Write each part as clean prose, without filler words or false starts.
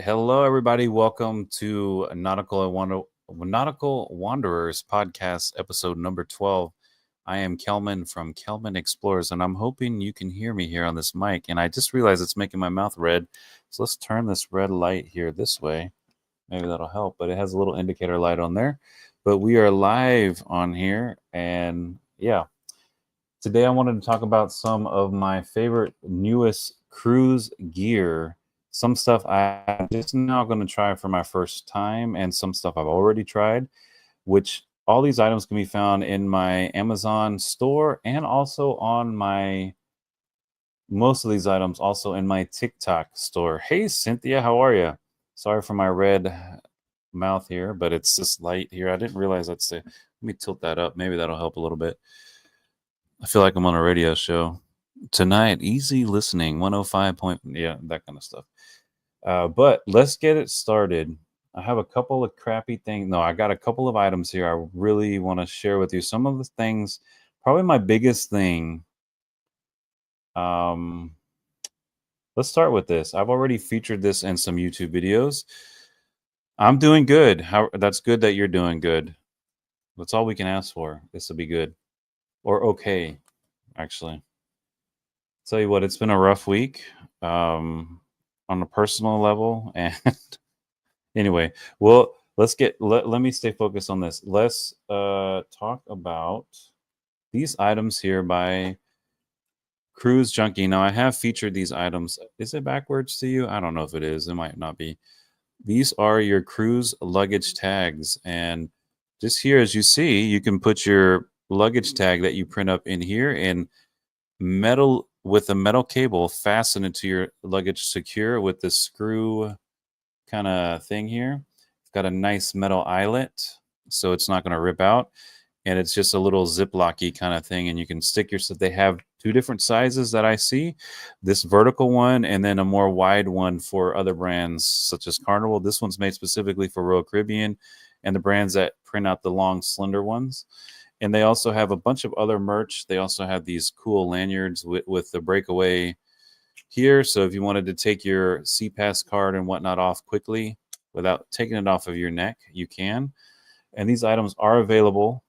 Hello, everybody. Welcome to Nautical Wanderers Podcast, episode number 12. I am Kelman from Kelman Explores, and I'm hoping you can hear me here on this mic. And I just realized it's making my mouth red. So let's turn this red light here this way. Maybe that'll help, but it has a little indicator light on there. But we are live on here. And yeah, today I wanted to talk about some of my favorite, newest cruise gear. Some stuff I'm just now going to try for my first time, and some stuff I've already tried, which all these items can be found in my Amazon store and also on most of these items also in my TikTok store. Hey, Cynthia, how are you? Sorry for my red mouth here, but it's this light here. I didn't realize I'd say, let me tilt that up. Maybe that'll help a little bit. I feel like I'm on a radio show. Tonight, easy listening, 105 point, yeah, that kind of stuff. But let's get it started. I have a couple of crappy things. No, I got a couple of items here I really want to share with you. Some of the things, probably my biggest thing. Let's start with this. I've already featured this in some YouTube videos. I'm doing good. That's good that you're doing good. That's all we can ask for. This will be good. Or okay, actually. Tell you what, it's been a rough week on a personal level. And anyway, well, let me stay focused on this. Let's talk about these items here by Cruise Junkie. Now, I have featured these items. Is it backwards to you? I don't know if it is. It might not be. These are your cruise luggage tags. And just here, as you see, you can put your luggage tag that you print up in here and metal with a metal cable fasten it to your luggage secure with the screw kind of thing here. It's got a nice metal eyelet, so it's not going to rip out. And it's just a little ziplocky kind of thing. And you can stick they have two different sizes that I see. This vertical one and then a more wide one for other brands such as Carnival. This one's made specifically for Royal Caribbean and the brands that print out the long, slender ones. And they also have a bunch of other merch. They also have these cool lanyards with the breakaway here. So if you wanted to take your CPass card and whatnot off quickly without taking it off of your neck, you can. And these items are available.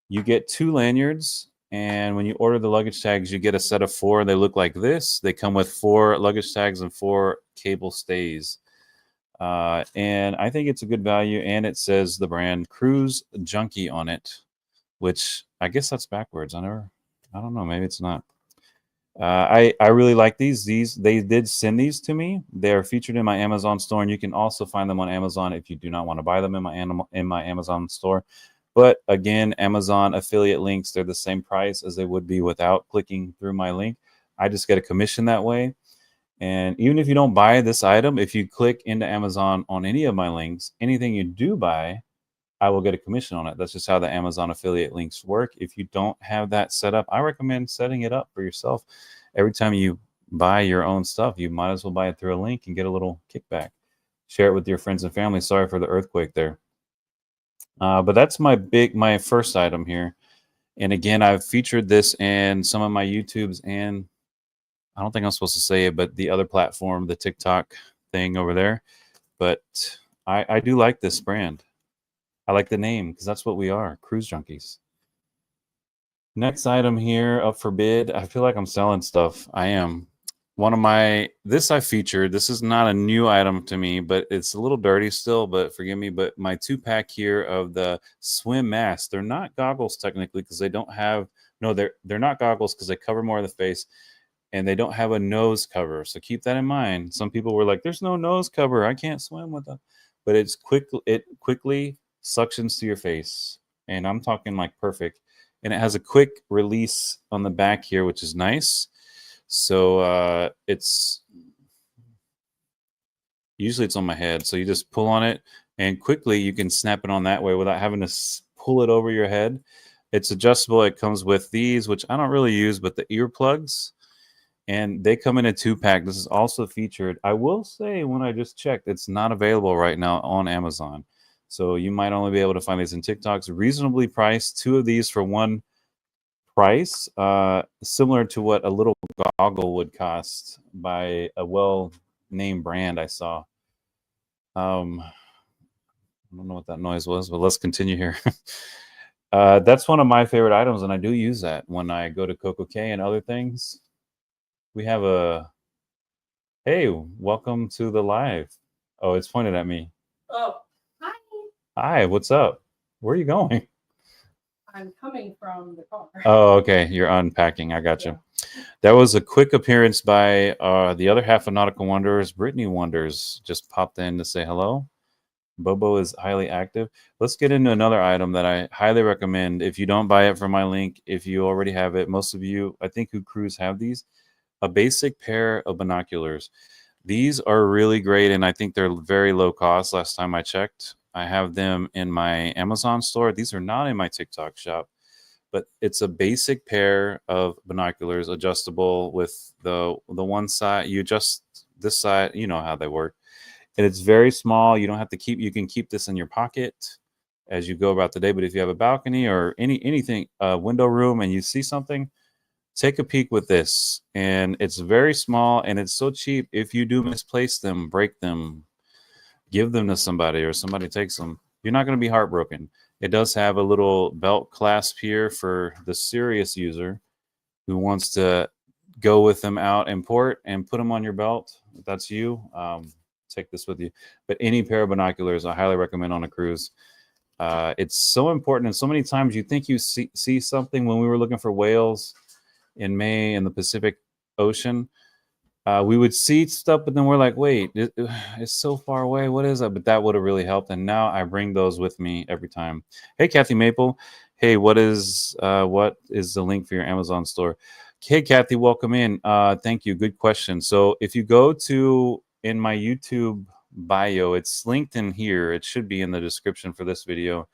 You get 2 lanyards. And when you order the luggage tags, you get a set of 4. They look like this. They come with 4 luggage tags and 4 cable stays. And I think it's a good value. And it says the brand Cruise Junkie on it, which I guess that's backwards. I don't know. Maybe it's not. I really like these. They did send these to me. They are featured in my Amazon store, and you can also find them on Amazon if you do not want to buy them in my Amazon store. But again, Amazon affiliate links, they're the same price as they would be without clicking through my link. I just get a commission that way. And even if you don't buy this item, if you click into Amazon on any of my links, anything you do buy, I will get a commission on it. That's just how the Amazon affiliate links work. If you don't have that set up, I recommend setting it up for yourself. Every time you buy your own stuff, you might as well buy it through a link and get a little kickback. Share it with your friends and family. Sorry for the earthquake there. But that's my first item here. And again, I've featured this in some of my YouTubes, and I don't think I'm supposed to say it, but the other platform, the TikTok thing over there. But I do like this brand. I like the name because that's what we are, cruise junkies. Next item here up for bid. I feel like I'm selling stuff. I am. This I featured. This is not a new item to me, but it's a little dirty still, but forgive me. But my 2-pack here of the swim masks. They're not goggles technically because they don't have, no, they're not goggles because they cover more of the face and they don't have a nose cover. So keep that in mind. Some people were like, there's no nose cover. I can't swim with them. But it quickly suctions to your face. And I'm talking like perfect. And it has a quick release on the back here, which is nice. So it's usually on my head. So you just pull on it and quickly you can snap it on that way without having to pull it over your head. It's adjustable. It comes with these, which I don't really use, but the earplugs. And they come in a 2-pack. This is also featured. I will say when I just checked, it's not available right now on Amazon. So you might only be able to find these in TikToks. Reasonably priced. 2 of these for one price, similar to what a little goggle would cost by a well-named brand I saw. I don't know what that noise was, but let's continue here. That's one of my favorite items, and I do use that when I go to Coco K and other things. We have a hey, welcome to the live. Oh, it's pointed at me. Oh, hi. Hi, what's up? Where are you going? I'm coming from the car. Oh, okay. You're unpacking. I got you. That was a quick appearance by the other half of Nautical Wanderers. Brittany Wonders just popped in to say hello. Bobo is highly active. Let's get into another item that I highly recommend. If you don't buy it from my link, if you already have it, most of you, I think, who cruise have these. A basic pair of binoculars. These are really great, and I think they're very low cost. Last time I checked, I have them in my Amazon store. These are not in my TikTok shop, but it's a basic pair of binoculars, adjustable with the one side. You adjust this side. You know how they work, and it's very small. You don't have to keep. You can keep this in your pocket as you go about the day. But if you have a balcony or anything, window room, and you see something, take a peek with this. And it's very small and it's so cheap. If you do misplace them, break them, give them to somebody, or somebody takes them, you're not going to be heartbroken. It does have a little belt clasp here for the serious user who wants to go with them out in port and put them on your belt. If that's you, take this with you. But any pair of binoculars, I highly recommend on a cruise. It's so important. And so many times you think you see something. When we were looking for whales in May in the Pacific Ocean, we would see stuff, but then we're like, wait, it's so far away. What is that? But that would have really helped. And now I bring those with me every time. Hey, Kathy Maple. Hey, what is the link for your Amazon store? Hey, Kathy, welcome in. Thank you. Good question. So if you go to in my YouTube bio, it's linked in here. It should be in the description for this video.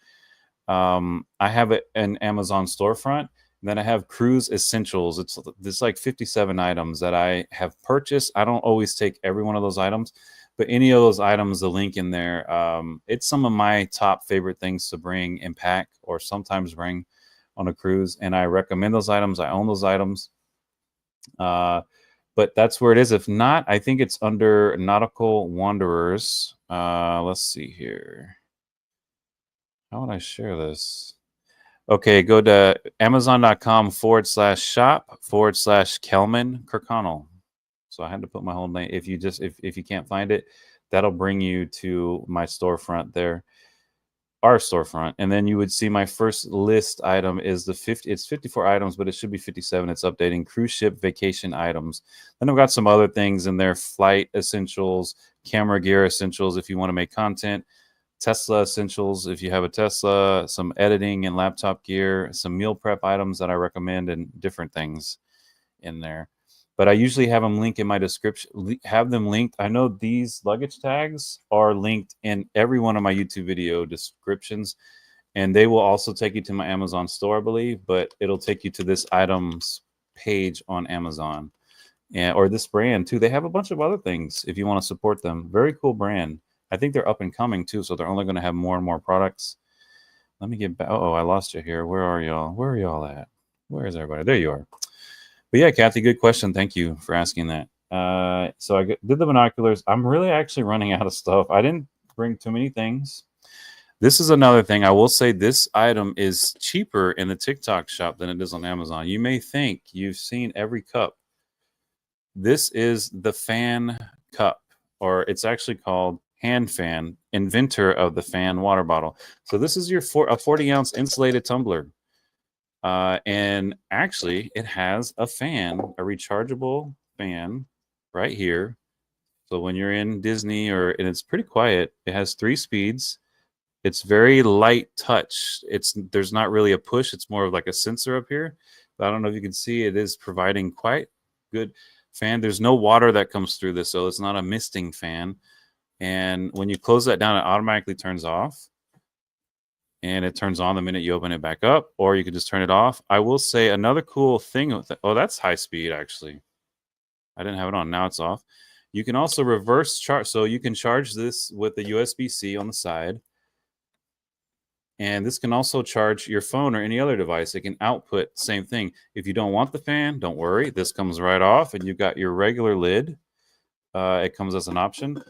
I have an Amazon storefront. And then I have Cruise Essentials. It's like 57 items that I have purchased. I don't always take every one of those items, but any of those items, the link in there, it's some of my top favorite things to bring and pack, or sometimes bring on a cruise. And I recommend those items. I own those items. But that's where it is. If not, I think it's under Nautical Wanderers. Let's see here. How would I share this? Okay, go to amazon.com/shop/Kelman Kirkconnell. So I had to put my whole name. If you can't find it, that'll bring you to my storefront there, our storefront. And then you would see my first list item is it's 54 items, but it should be 57. It's updating cruise ship vacation items. Then I've got some other things in there: flight essentials, camera gear essentials if you want to make content, Tesla essentials if you have a Tesla, some editing and laptop gear, some meal prep items that I recommend, and different things in there. But I usually have them linked in my description, have them linked. I know these luggage tags are linked in every one of my YouTube video descriptions, and they will also take you to my Amazon store, I believe, but it'll take you to this items page on Amazon, or this brand too. They have a bunch of other things if you want to support them. Very cool brand. I think they're up and coming too, so they're only going to have more and more products. Let me get back. Oh, I lost you here. Where are y'all? Where are y'all at? Where is everybody? There you are. But yeah, Kathy, good question. Thank you for asking that. So I did the binoculars. I'm really actually running out of stuff. I didn't bring too many things. This is another thing. I will say this item is cheaper in the TikTok shop than it is on Amazon. You may think you've seen every cup. This is the fan cup, or it's actually called Hand Fan, inventor of the fan water bottle. So this is your a 40-ounce insulated tumbler. And actually, it has a fan, a rechargeable fan right here. So when you're in Disney, and it's pretty quiet, it has 3 speeds. It's very light touch. There's not really a push. It's more of like a sensor up here. But I don't know if you can see, it is providing quite good fan. There's no water that comes through this, so it's not a misting fan. And when you close that down, it automatically turns off. And it turns on the minute you open it back up, or you can just turn it off. I will say another cool thing with it. Oh, that's high speed, actually. I didn't have it on. Now it's off. You can also reverse charge. So you can charge this with the USB-C on the side. And this can also charge your phone or any other device. It can output, same thing. If you don't want the fan, don't worry. This comes right off, and you've got your regular lid. It comes as an option.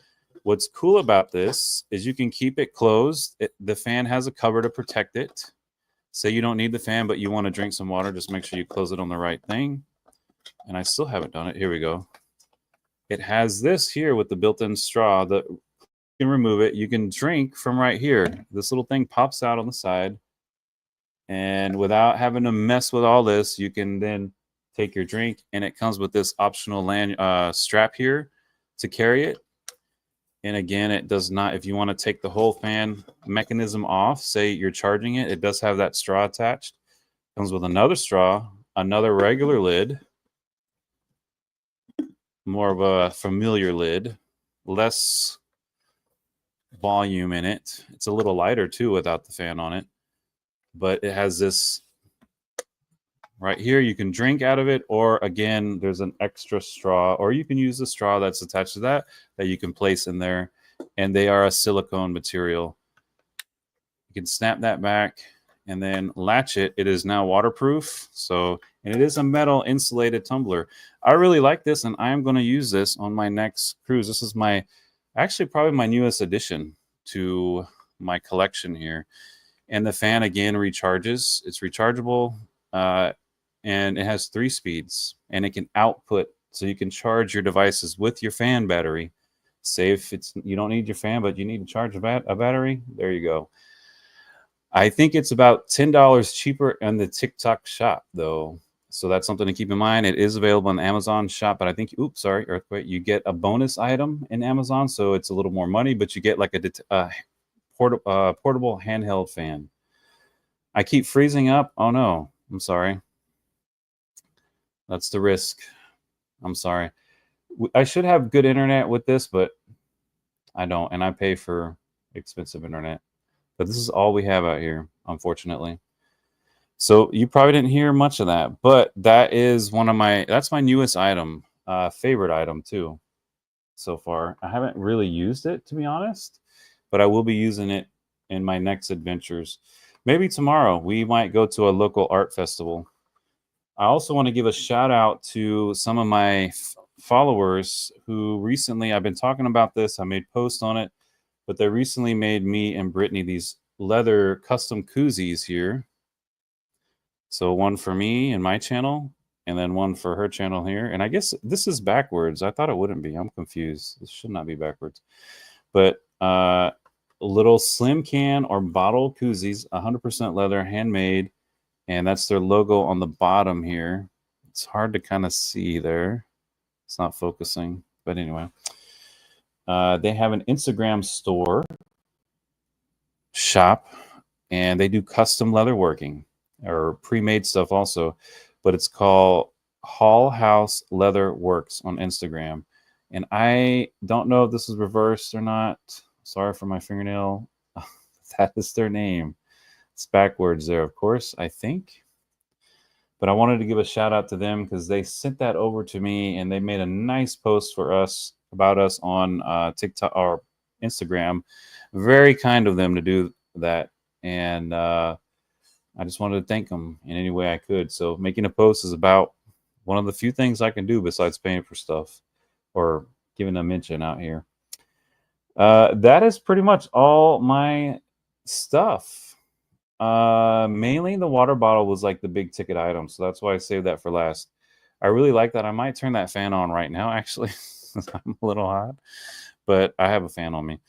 What's cool about this is you can keep it closed. The fan has a cover to protect it. Say you don't need the fan, but you want to drink some water, just make sure you close it on the right thing. And I still haven't done it. Here we go. It has this here with the built-in straw that you can remove it. You can drink from right here. This little thing pops out on the side. And without having to mess with all this, you can then take your drink. And it comes with this optional strap here to carry it. And again, it does not, if you want to take the whole fan mechanism off, say you're charging it, it does have that straw attached. Comes with another straw, another regular lid, more of a familiar lid, less volume in it. It's a little lighter too without the fan on it. But it has this right here. You can drink out of it, or again, there's an extra straw, or you can use the straw that's attached to that you can place in there. And they are a silicone material. You can snap that back and then latch it. It is now waterproof. So, and it is a metal insulated tumbler. I really like this, and I am going to use this on my next cruise. This is actually probably my newest addition to my collection here. And the fan again recharges. It's rechargeable, and it has 3 speeds, and it can output, so you can charge your devices with your fan battery. Say if you don't need your fan, but you need to charge a battery, there you go. I think it's about $10 cheaper in the TikTok shop, though. So that's something to keep in mind. It is available in the Amazon shop, but I think, earthquake, you get a bonus item in Amazon, so it's a little more money, but you get like a portable handheld fan. I keep freezing up. Oh no, I'm sorry. That's the risk. I'm sorry. I should have good internet with this, but I don't, and I pay for expensive internet. But this is all we have out here, unfortunately. So you probably didn't hear much of that, but that is that's my newest item, favorite item too, so far. I haven't really used it, to be honest, but I will be using it in my next adventures. Maybe tomorrow we might go to a local art festival. I also want to give a shout out to some of my followers who recently, I've been talking about this, I made posts on it, but they recently made me and Brittany these leather custom koozies here. So one for me and my channel, and then one for her channel here. And I guess this is backwards. I thought it wouldn't be. I'm confused. This should not be backwards. But little slim can or bottle koozies, 100% leather, handmade. And that's their logo on the bottom here. It's hard to kind of see there. It's not focusing. But anyway, they have an Instagram shop, and they do custom leather working or pre-made stuff also. But it's called Hall House Leather Works on Instagram. And I don't know if this is reversed or not. Sorry for my fingernail. That is their name. It's backwards there, of course, I think. But I wanted to give a shout out to them because they sent that over to me, and they made a nice post for us about us on TikTok or Instagram. Very kind of them to do that. And I just wanted to thank them in any way I could. So making a post is about one of the few things I can do besides paying for stuff or giving a mention out here. That is pretty much all my stuff. Mainly the water bottle was like the big ticket item, so that's why I saved that for last. I really like that. I might turn that fan on right now, actually. I'm a little hot, but I have a fan on me.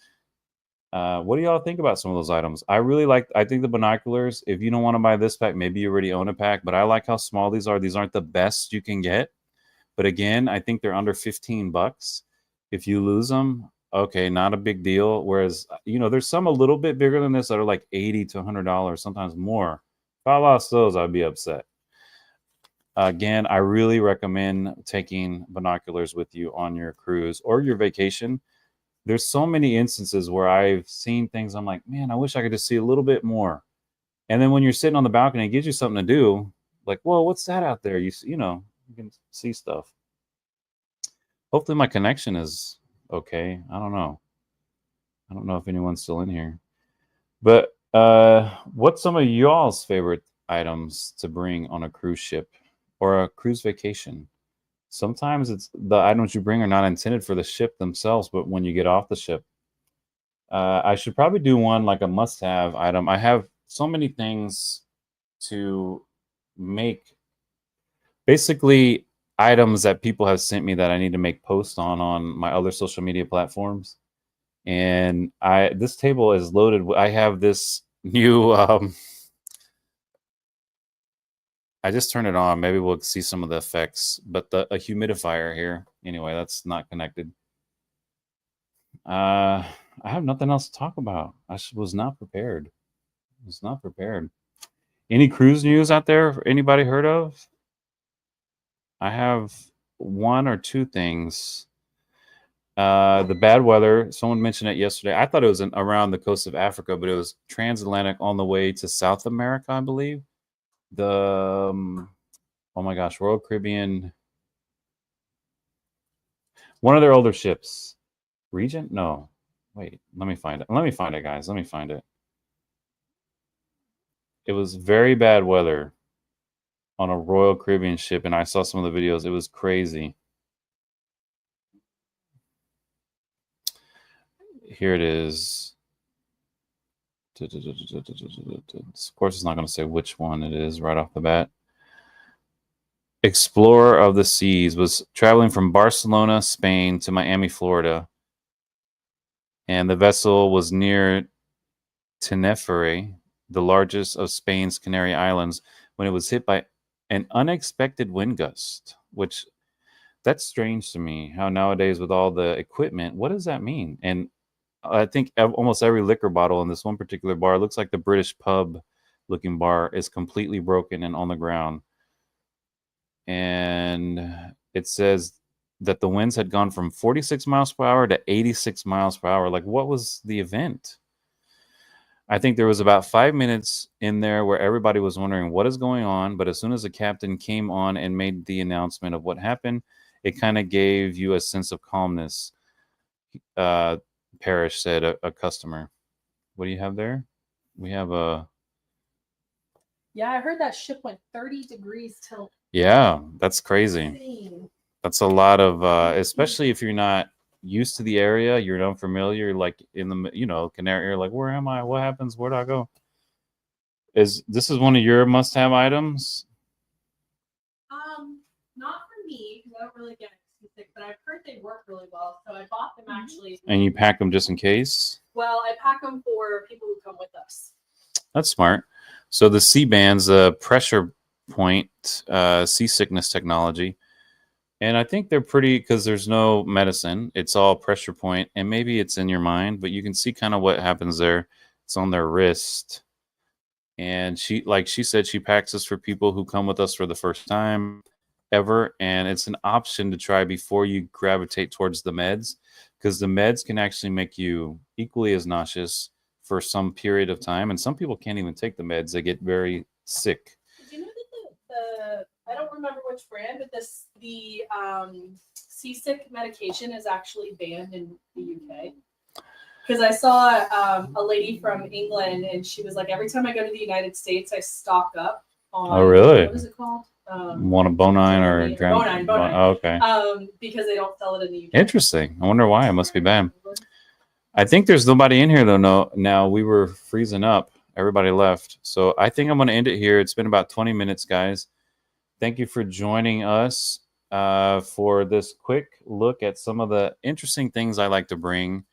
What do y'all think about some of those items? I think the binoculars, if you don't want to buy this pack, maybe you already own a pack, but I like how small these are. These aren't the best you can get, but again, I think they're under $15. If you lose them, okay, not a big deal. Whereas, there's some a little bit bigger than this that are like $80 to $100, sometimes more. If I lost those, I'd be upset. Again, I really recommend taking binoculars with you on your cruise or your vacation. There's so many instances where I've seen things, I'm like, man, I wish I could just see a little bit more. And then when you're sitting on the balcony, it gives you something to do. Like, whoa, what's that out there? You can see stuff. Hopefully my connection is okay. I don't know if anyone's still in here. But what's some of y'all's favorite items to bring on a cruise ship or a cruise vacation? Sometimes it's the items you bring are not intended for the ship themselves, but when you get off the ship, I should probably do one like a must-have item. I have so many things to make, basically items that people have sent me that I need to make posts on my other social media platforms. And this table is loaded. I have this new I just turned it on. Maybe we'll see some of the effects, but a humidifier here. Anyway, that's not connected. I have nothing else to talk about. Was not prepared. Was not prepared. Any cruise news out there? Anybody heard of? I have one or two things. The bad weather. Someone mentioned it yesterday. I thought it was around the coast of Africa, but it was transatlantic on the way to South America, I believe. The oh my gosh, Royal Caribbean. One of their older ships. Regent? No. Wait, let me find it. Let me find it, guys. Let me find it. It was very bad weather on a Royal Caribbean ship, and I saw some of the videos. It was crazy. Here it is. Of course, it's not going to say which one it is right off the bat. Explorer of the Seas was traveling from Barcelona, Spain to Miami, Florida. And the vessel was near Tenerife, the largest of Spain's Canary Islands, when it was hit by an unexpected wind gust, which that's strange to me, how nowadays with all the equipment, what does that mean? And I think almost every liquor bottle in this one particular bar looks like the British pub looking bar is completely broken and on the ground. And it says that the winds had gone from 46 miles per hour to 86 miles per hour. Like, what was the event? I think there was about 5 minutes in there where everybody was wondering what is going on. But as soon as the captain came on and made the announcement of what happened, it kind of gave you a sense of calmness. Parrish said, a customer. What do you have there? We have a... Yeah, I heard that ship went 30 degrees tilt. Yeah, that's crazy. Insane. That's a lot of, especially if you're not used to the area, you're unfamiliar, like in the, Canary area, like, where am I? What happens? Where do I go? This is one of your must-have items? Not for me, because I don't really get seasick, but I've heard they work really well, so I bought them actually. And you pack them just in case? Well, I pack them for people who come with us. That's smart. So the C-bands, the pressure point seasickness technology, and I think they're pretty, because there's no medicine. It's all pressure point, and maybe it's in your mind, but you can see kind of what happens there. It's on their wrist. And she said, she packs this for people who come with us for the first time ever, and it's an option to try before you gravitate towards the meds, because the meds can actually make you equally as nauseous for some period of time, and some people can't even take the meds. They get very sick. Did you know that I don't remember which brand, but the seasick medication is actually banned in the UK? Because I saw a lady from England, and she was like, every time I go to the United States, I stock up on... Oh, really? What is it called? Want a bonine or a bonine? Oh, okay. Because they don't sell it in the UK. Interesting. I wonder why. It must be banned. I think there's nobody in here though. No, now we were freezing up. Everybody left. So I think I'm going to end it here. It's been about 20 minutes, guys. Thank you for joining us for this quick look at some of the interesting things I like to bring,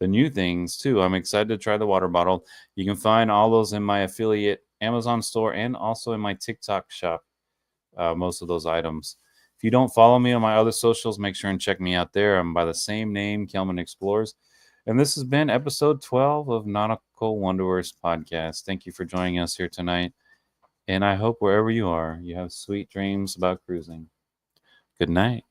the new things too. I'm excited to try the water bottle. You can find all those in my affiliate Amazon store and also in my TikTok shop, most of those items. If you don't follow me on my other socials, make sure and check me out there. I'm by the same name, Kelman Explores. And this has been episode 12 of Nautical Wanderers Podcast. Thank you for joining us here tonight. And I hope wherever you are, you have sweet dreams about cruising. Good night.